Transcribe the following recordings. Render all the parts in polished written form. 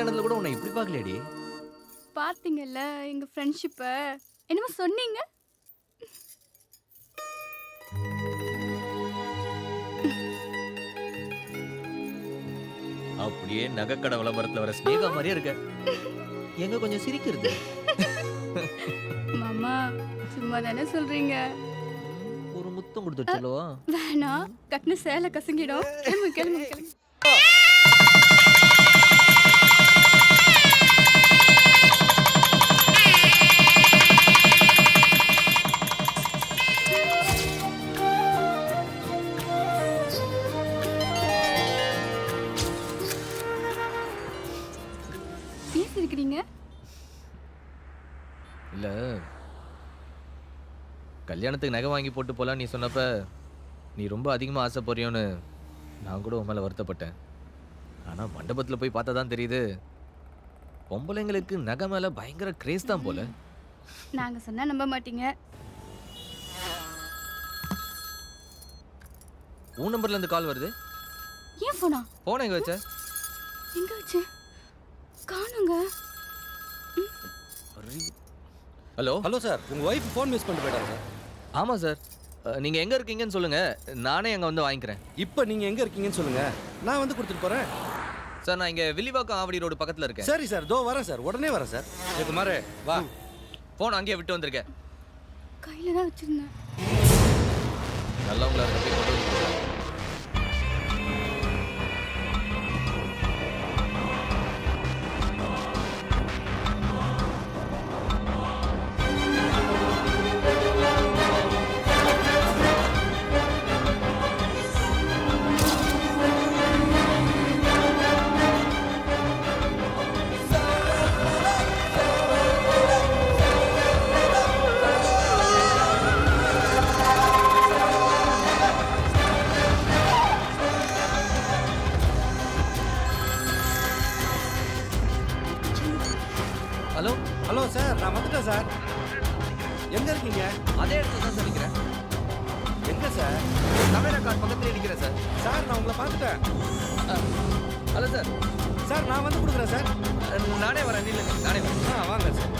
கல்யாணத்துல கூட உன்னை இப்படி பார்க்கலையேடி. பாத்தீங்கல்ல எங்க ஃப்ரெண்ட்ஷிப்ப. என்னமோ சொன்னீங்க. அப்படியே நகைக்கடை விளம்பரத்துல வர ஸ்னேகா மாதிரியே இருக்க. எங்க கொஞ்சம் சிரிக்கிறது. மாமா சும்மா தானே சொல்றீங்க. ஒரு முத்தம் கொடுத்து சொல்லவா? வேணாம், கட்டின சேலை கசங்கிடும். கிளம்பு கிளம்பு கிளம்பு. ஏன் சிரிக்கிறீங்க? இல்ல, கல்யாணத்துக்கு நகை வாங்கி போட்டு போலாம் நீ சொன்னப்ப நீ ரொம்ப அதிகமா ஆசைப்படுறியோன்னு நான் கூட உன் மேல வருத்தப்பட்டேன். ஆனா மண்டபத்துல போய் பார்த்தா தான் தெரியுது, பொம்பளைங்களுக்கு நகை மேல பயங்கர கிரேஸ் தான் போல. நாங்க சொன்னா நம்ப மாட்டீங்க. உன் நம்பர்ல இருந்து கால் வருது. ஏன் போனா? போன எங்க வச்ச? எங்க வச்சு? காணுங்க. ஹலோ ஹலோ சார், உங்க வைஃப் ஃபோன் மிஸ் பண்ணிட்டு போயிட்டாங்க சார். ஆமா சார், நீங்க எங்க இருக்கீங்கன்னு சொல்லுங்க, நானே அங்க வந்து வாங்கிக்கிறேன். இப்போ நீங்க எங்க இருக்கீங்கன்னு சொல்லுங்க, நான் வந்து கொடுத்துட்டு போறேன். சார் நான் இங்க வில்லிவாக்கம் ஆவடி ரோடு பக்கத்துல இருக்கேன். சரி சார், தோ வரேன் சார், உடனே வரேன் சார். குமாரே வா. போன் அங்கேயே விட்டு வந்திருக்கேன். கையில தான் வச்சிருந்தேன். நல்லவங்களா இருக்க போய் கொண்டு வந்து. ஹலோ ஹலோ சார், நான் வந்துட்டேன் சார். எங்க இருக்கீங்க? அதே இடத்துல தான் சார் நிற்கிறேன். எங்க சார்? தமிழக கார்டு பக்கத்துலேயே நிற்கிறேன் சார். சார் நான் உங்களை பார்த்துட்டேன். Hello sir. சார் நான் வந்து கொடுக்குறேன் சார். நானே வரேன், நில்லுங்க, நானே வரேன். வாங்க சார்.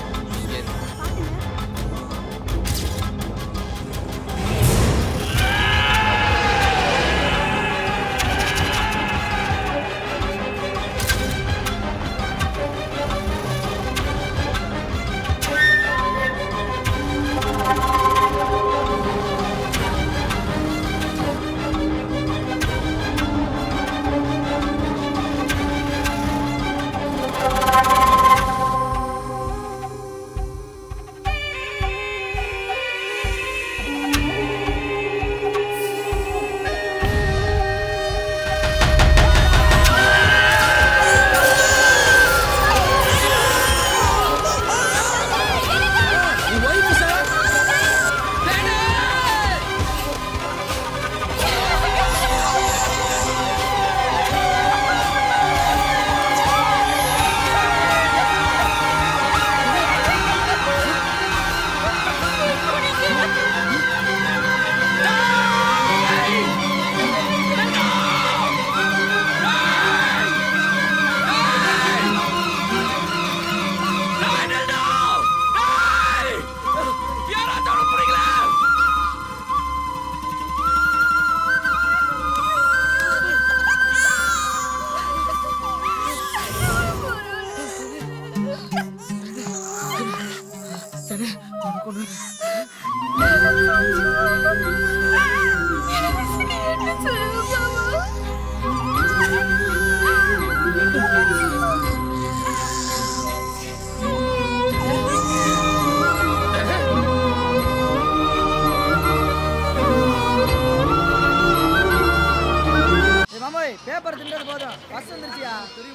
பேப்பர் தின்றது போதும், பஸ் வந்துருச்சியா? தெரியும்.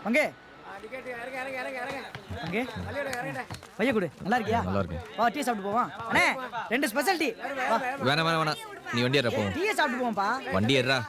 அங்கே அங்கே பைய கொடு. நல்லா இருக்கியா? நல்லா இருக்கேன். வா டீ சாப்பிட்டு போவோம். அண்ணே 2 ஸ்பெஷல் டீ. வேணாம் வேணாம் வேணாம், நீ வண்டி ஏறா போவோம். டீ சாப்பிட்டு போவோம்ப்பா. வண்டி ஏறா.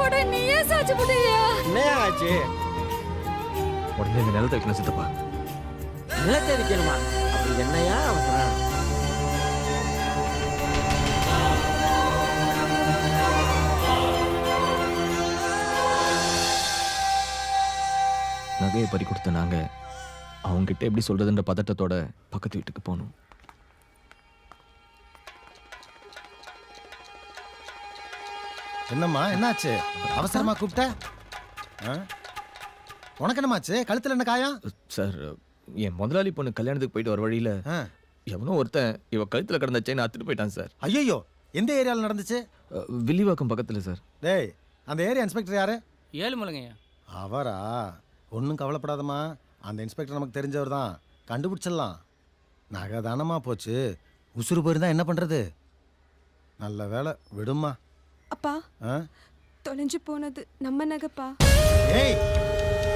போட நீயே சாச்சு புடியா? என்னையா ஆச்சு? உடனே இந்த நிலத்தை வைக்கணும் சித்தப்பா. நிலத்தை வைக்கணுமா? அப்படி என்னையா அவசரம்? நகையை பறி கொடுத்த நாங்க அவங்ககிட்ட எப்படி சொல்றதுன்ற பதட்டத்தோட பக்கத்து வீட்டுக்கு போனோம். என்னம்மா என்னாச்சு? அவசரமா கூப்பிட்ட? ஆ? உனக்கு என்னமாச்சு? கழுத்துல என்ன காயம்? சார், என் முதலாளி பொண்ணு கல்யாணத்துக்கு போயிட்டு வர வழியில ஆ. எவனோ ஒருத்தன் இவ கழுத்துல கிடந்த செயினை அத்துட்டு போயிட்டான் சார். ஐயோ, எந்த ஏரியாவில் நடந்துச்சு? வில்லிவாக்கம் பக்கத்துல சார். டேய், அந்த ஏரியா இன்ஸ்பெக்டர் யாரு? ஏழுமலைங்கய்யா. அவரா? ஒன்றும் கவலைப்படாதம்மா, அந்த இன்ஸ்பெக்டர் நமக்கு தெரிஞ்சவர் தான், கண்டுபிடிச்சிடலாம். நகை தானமா போச்சு, உசுறு போயிருந்தா என்ன பண்றது? நல்ல வேலை, விடுமா. அப்பா, ஆ? தொலைஞ்சு போனது நம்ம நகைப்பா. ஏய்,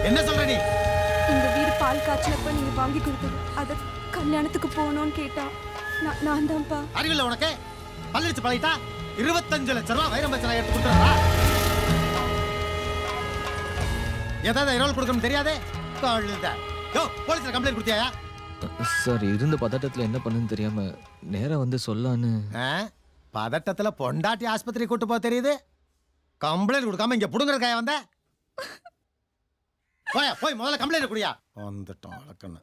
என்ன சொல்ற நீ? இந்த வீடு பால் காய்ச்சலப்ப நீங்க வாங்கி கொடுத்தது, அத கல்யாணத்துக்கு போகணும்னு கேட்டா நான் தான்ப்பா. அறிவில்லை உனக்கு? பல்லடிச்சு பழகிட்டா 25 லட்சம் ரூபா வைரம் பச்சனை எடுத்து கொடுத்துறா. ஏதாவது இரவல் கொடுக்கணும் தெரியாதே? கழுத. யோ, போலீஸ்ல கம்ப்ளைண்ட் கொடுத்தியா? சார், இருந்த பதட்டத்துல என்ன பண்ணுன்னு தெரியாம நேரா வந்து சொல்லான்னு. பதட்டத்துல பொண்டாட்டி ஆஸ்பத்திரி கூட்டு போக தெரியுது, கம்ப்ளைண்ட் கொடுக்காம இங்க புடுங்கறதுக்காக வந்த? போய் முதல்ல கம்ப்ளைண்ட் குடியா. வந்துட்டோம் வழக்கன்னு.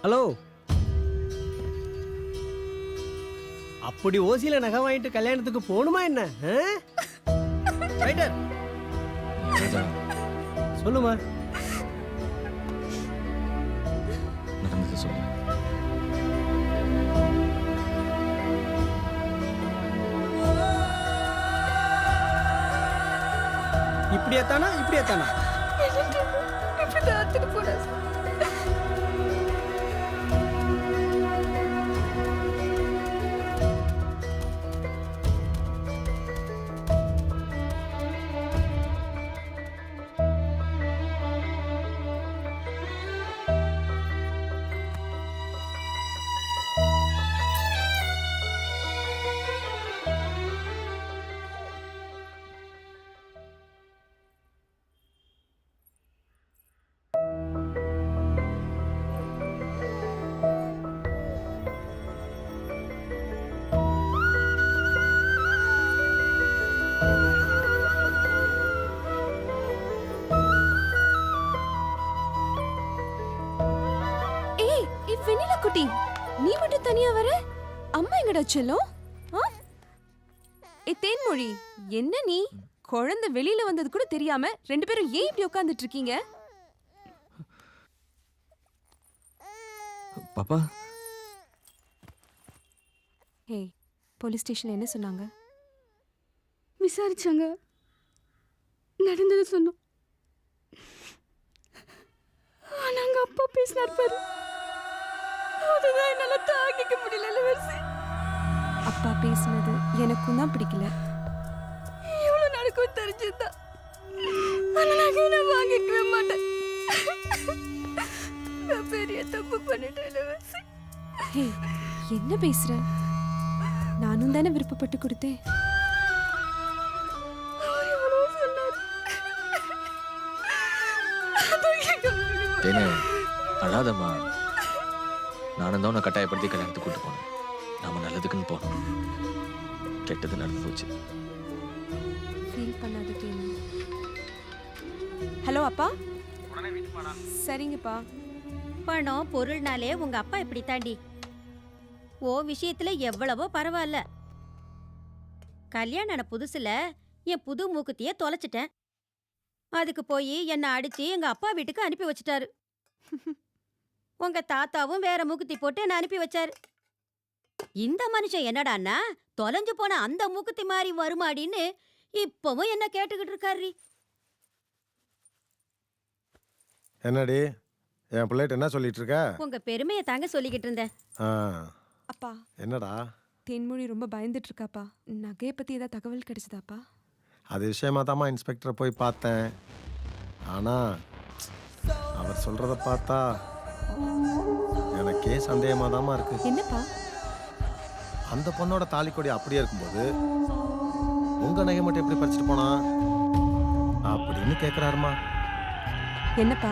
ஹலோ, அப்படி ஓசியில நகை வாங்கிட்டு கல்யாணத்துக்கு போகணுமா என்ன? ரைட்டர் சொல்லுமா. நடந்தது சொல்லு. இப்படியாத்தானா? இப்படியாத்தானா? இப்படிதான் அத்துட்டு போனா சார். வெண்ணிலா குட்டி, நீ மட்டும் தனியா வர? அம்மா எங்கடா செல்லம்? தேன்மொழி, என்ன நீ குழந்தை வெளியில வந்தது கூட தெரியாம 2 பேரும் ஏன் இப்படி உட்கார்ந்துட்டு இருக்கீங்க? பாப்பா, ஏய், போலீஸ் ஸ்டேஷன்ல என்ன சொன்னாங்க? விசாரிச்சாங்க, நடந்தது சொன்னோம். ஆனாங்க அப்பா பேசினார் பாரு, அதுதான் என்னால தாங்கிக்க முடியல. வரிசை அப்பா பேசினது எனக்கும் தான் பிடிக்கல. இவ்வளவு நடக்கும் தெரிஞ்சுதான் நான் வாங்கிக்கவே மாட்டேன். நான் பெரிய தப்பு பண்ணிட்டேன். வரிசை என்ன பேசுற? நானும் தானே விருப்பப்பட்டு கொடுத்தேன். அழாதம்மா. நானும் தான் உன்னை கட்டாயப்படுத்தி கல்யாணத்துக்கு கூட்டு போனேன். நாம நல்லதுக்குன்னு போனோம், கெட்டது நடந்து போச்சு. ஃபீல் பண்ணாத தேனு. ஹலோ அப்பா. சரிங்கப்பா. பணம் பொருள்னாலே உங்க அப்பா இப்படி தாண்டி. ஓ விஷயத்துல எவ்வளவோ பரவாயில்ல. கல்யாணம் ஆன புதுசுல என் புது மூக்குத்திய தொலைச்சிட்டேன். அதுக்கு போய் என்னை அடிச்சு எங்க அப்பா வீட்டுக்கு அனுப்பி வச்சுட்டாரு. உங்க தாத்தாவும் வேற மூக்குத்தி போட்டு என்ன அனுப்பி வச்சாரு. இந்த மனுஷன் என்னடான்னா தொலைஞ்சு போன அந்த மூக்குத்தி மாதிரி வருமாடின்னு இப்பவும் என்ன கேட்டுக்கிட்டு இருக்காரு. என்னடி என் பிள்ளைகிட்ட என்ன சொல்லிட்டு இருக்க? உங்க பெருமையை தாங்க சொல்லிக்கிட்டு இருந்தேன். அப்பா, என்னடா? தேன்மொழி ரொம்ப பயந்துட்டு இருக்காப்பா. நகையை பத்தி ஏதாவது தகவல் கிடைச்சதாப்பா? அது விஷயமா தாம்மா இன்ஸ்பெக்டரை போய் பார்த்தேன். ஆனா அவர் சொல்றத பார்த்தா எனக்கே சந்தேகமா தாம்மா இருக்கு. என்னப்பா? அந்த பொண்ணோட தாலிக்கொடி அப்படியே இருக்கும்போது உங்க நகை மட்டும் எப்படி பறிச்சுட்டு போனா அப்படின்னு கேட்குறாருமா. என்னப்பா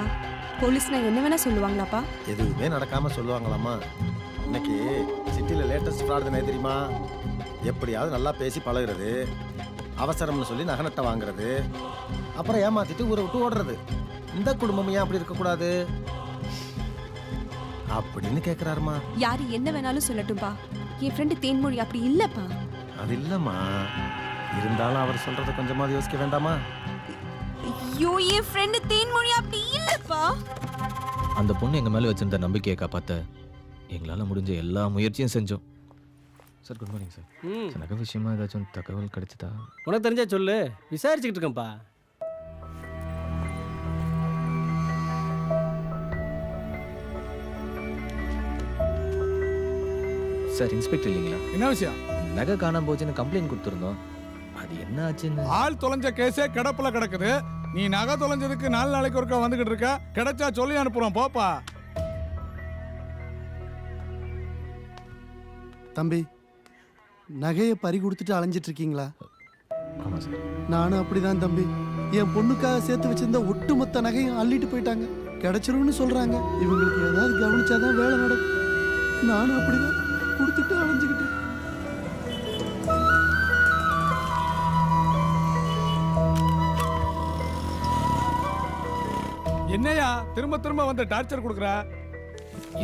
போலீஸ்னா என்ன வேணா சொல்லுவாங்களாப்பா? எதுவுமே நடக்காம சொல்லுவாங்களாமா. இன்னைக்கு சிட்டியில் லேட்டஸ்ட் ஃப்ராட் என்ன தெரியுமா? எப்படியாவது நல்லா பேசி பழகுறது, அவசரம்னு சொல்லி நகை வாங்குறது, அப்புறம் ஏமாத்திட்டு ஊரை விட்டு ஓடுறது. இந்த குடும்பம் ஏன் அப்படி இருக்கக்கூடாது அப்படின்னு கேட்குறாருமா. யாரு என்ன வேணாலும் சொல்லட்டும்பா, என் ஃப்ரெண்டு தேன்மொழி அப்படி இல்லப்பா. அது இல்லைம்மா, இருந்தாலும் அவர் சொல்றதை கொஞ்சமாவது யோசிக்க வேண்டாமா? ஐயோ, என் ஃப்ரெண்டு தேன்மொழி அப்படி இல்லப்பா. அந்த பொண்ணு எங்கள் மேலே வச்சிருந்த நம்பிக்கையை காப்பாற்ற எங்களால் முடிஞ்ச எல்லா முயற்சியும் செஞ்சோம். Sir good morning sir. Sir நகை விஷயமா ஏதாச்சும் தகவல் கிடைச்சதா? உனக்கு தெரிஞ்சா சொல்லு, விசாரிச்சுக்கிட்டு இருக்கேன்ப்பா. சார் இன்ஸ்பெக்டர் இல்லைங்களா? என்ன விஷயம்? நகை காணாம போச்சுன்னு கம்ப்ளைண்ட் கொடுத்துருந்தோம். அது என்ன ஆச்சுன்னு? ஆள் தொலைஞ்ச கேஸே கிடப்புல கிடக்குது. நீ நகை தொலைஞ்சதுக்கு 4 நாளைக்கு ஒருக்கா வந்துகிட்டு இருக்க. கிடைச்சா சொல்லி அனுப்புறோம், போப்பா. தம்பி, நகையை பறி கொடுத்துட்டு அலைஞ்சிட்டு இருக்கீங்களா? ஆமாம் சார். நானும் அப்படிதான் தம்பி. என் பொண்ணுக்காக சேர்த்து வச்சிருந்த ஒட்டுமொத்த நகையும் அள்ளிட்டு போயிட்டாங்க. கிடைச்சிரும்னு சொல்றாங்க. இவங்களுக்கு ஏதாவது கவனிச்சாதான் வேலை நடக்கும். நானும் அப்படிதான் கொடுத்துட்டு அலைஞ்சுக்கிட்டு. என்னையா திரும்ப திரும்ப வந்து டார்ச்சர் கொடுக்குற?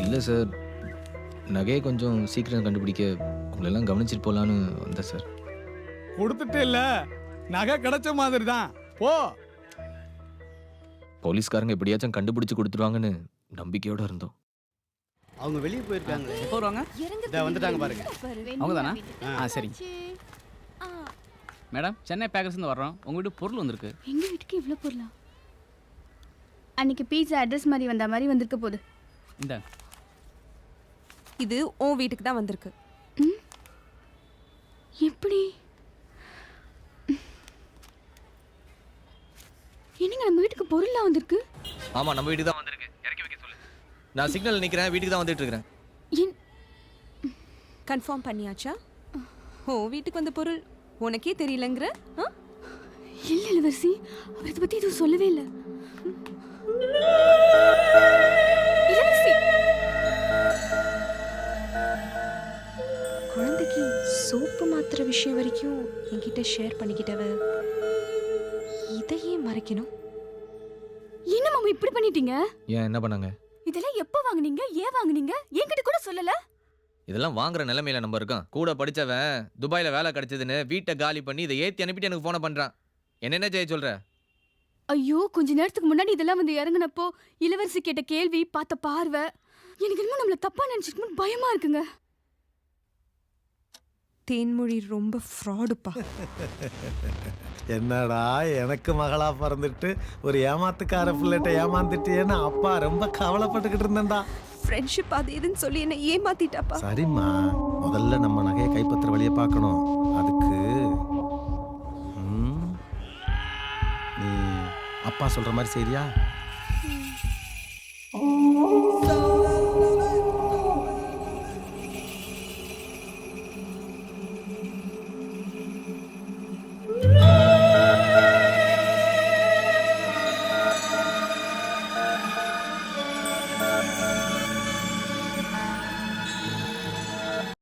இல்லை சார், நகையை கொஞ்சம் சீக்கிரம் கண்டுபிடிக்க உங்களெல்லாம் கவனிச்சிட்டு போகலான்னு வந்தேன் சார். கொடுத்துட்டு இல்ல, நகை கிடைச்ச மாதிரி தான். போ. போலீஸ்காரங்க எப்படியாச்சும் கண்டுபிடிச்சு கொடுத்துருவாங்கன்னு நம்பிக்கையோட இருந்தோம். அவங்க வெளியே போயிருக்காங்க. எப்போ வருவாங்க? இதோ வந்துட்டாங்க பாருங்க. அவங்க தானா? சரிங்க மேடம், சென்னை பேக்கர்ஸ்லேருந்து வர்றோம். உங்கள் வீட்டு பொருள் வந்திருக்கு. எங்க வீட்டுக்கு இவ்வளோ பொருளா? அன்னைக்கு பீட்சா அட்ரஸ் மாதிரி வந்த மாதிரி வந்திருக்க போகுது. இந்த இது உன் வீட்டுக்கு தான் வந்திருக்கு. எப்படி? என்னங்க நம்ம வீட்டுக்கு பொருள்லாம் வந்திருக்கு? ஆமாம், நம்ம வீட்டுக்கு தான் வந்திருக்கு. இறக்கி வைக்க சொல்லு. நான் சிக்னல் நிற்கிறேன், வீட்டுக்கு தான் வந்துட்டு இருக்கிறேன். என் கன்ஃபார்ம் பண்ணியாச்சா? உன் வீட்டுக்கு வந்த பொருள் உனக்கே தெரியலங்கிற? இல்லை இளவரசி, அவர் இதை பற்றி எதுவும் சொல்லவே இல்லை. இளவரசி, குழந்தைக்கு சோப்பு மாத்திர விஷயம் வரைக்கும் என்கிட்ட ஷேர் பண்ணிக்கிட்டவ இதையே மறைக்கணும்? என்ன மாமா இப்படி பண்ணிட்டீங்க? ஏன் என்ன பண்ணாங்க? இதெல்லாம் எப்போ வாங்குனீங்க? ஏன் வாங்குனீங்க? என்கிட்ட கூட சொல்லல. இதெல்லாம் வாங்குற நிலைமையில நம்ம இருக்கோம். கூட படிச்சவன் துபாயில் வேலை கிடைச்சதுன்னு வீட்டை காலி பண்ணி இதை ஏற்றி அனுப்பிட்டு எனக்கு ஃபோனை பண்ணுறான். என்னென்ன செய்ய சொல்கிற? ஐயோ, கொஞ்ச நேரத்துக்கு முன்னாடி இதெல்லாம் வந்து இறங்குனப்போ இளவரசி கேட்ட கேள்வி, பார்த்த பார்வை, எனக்கு என்னமோ நம்மள தப்பா நினைச்சிருக்கணும் பயமா இருக்குங்க. தேன்மொழி ரொம்ப ஃப்ராடுப்பா. என்னடா எனக்கு மகளா பிறந்துட்டு ஒரு ஏமாத்துக்கார பிள்ளைகிட்ட ஏமாந்துட்டேன்னு அப்பா ரொம்ப கவலைப்பட்டுக்கிட்டு இருந்தேன்டா. ஃப்ரெண்ட்ஷிப் அது இதுன்னு சொல்லி என்ன ஏமாத்திட்டாப்பா. சரிம்மா, முதல்ல நம்ம நகையை கைப்பற்ற வழியை பார்க்கணும். அதுக்கு நீ அப்பா சொல்ற மாதிரி சரியா?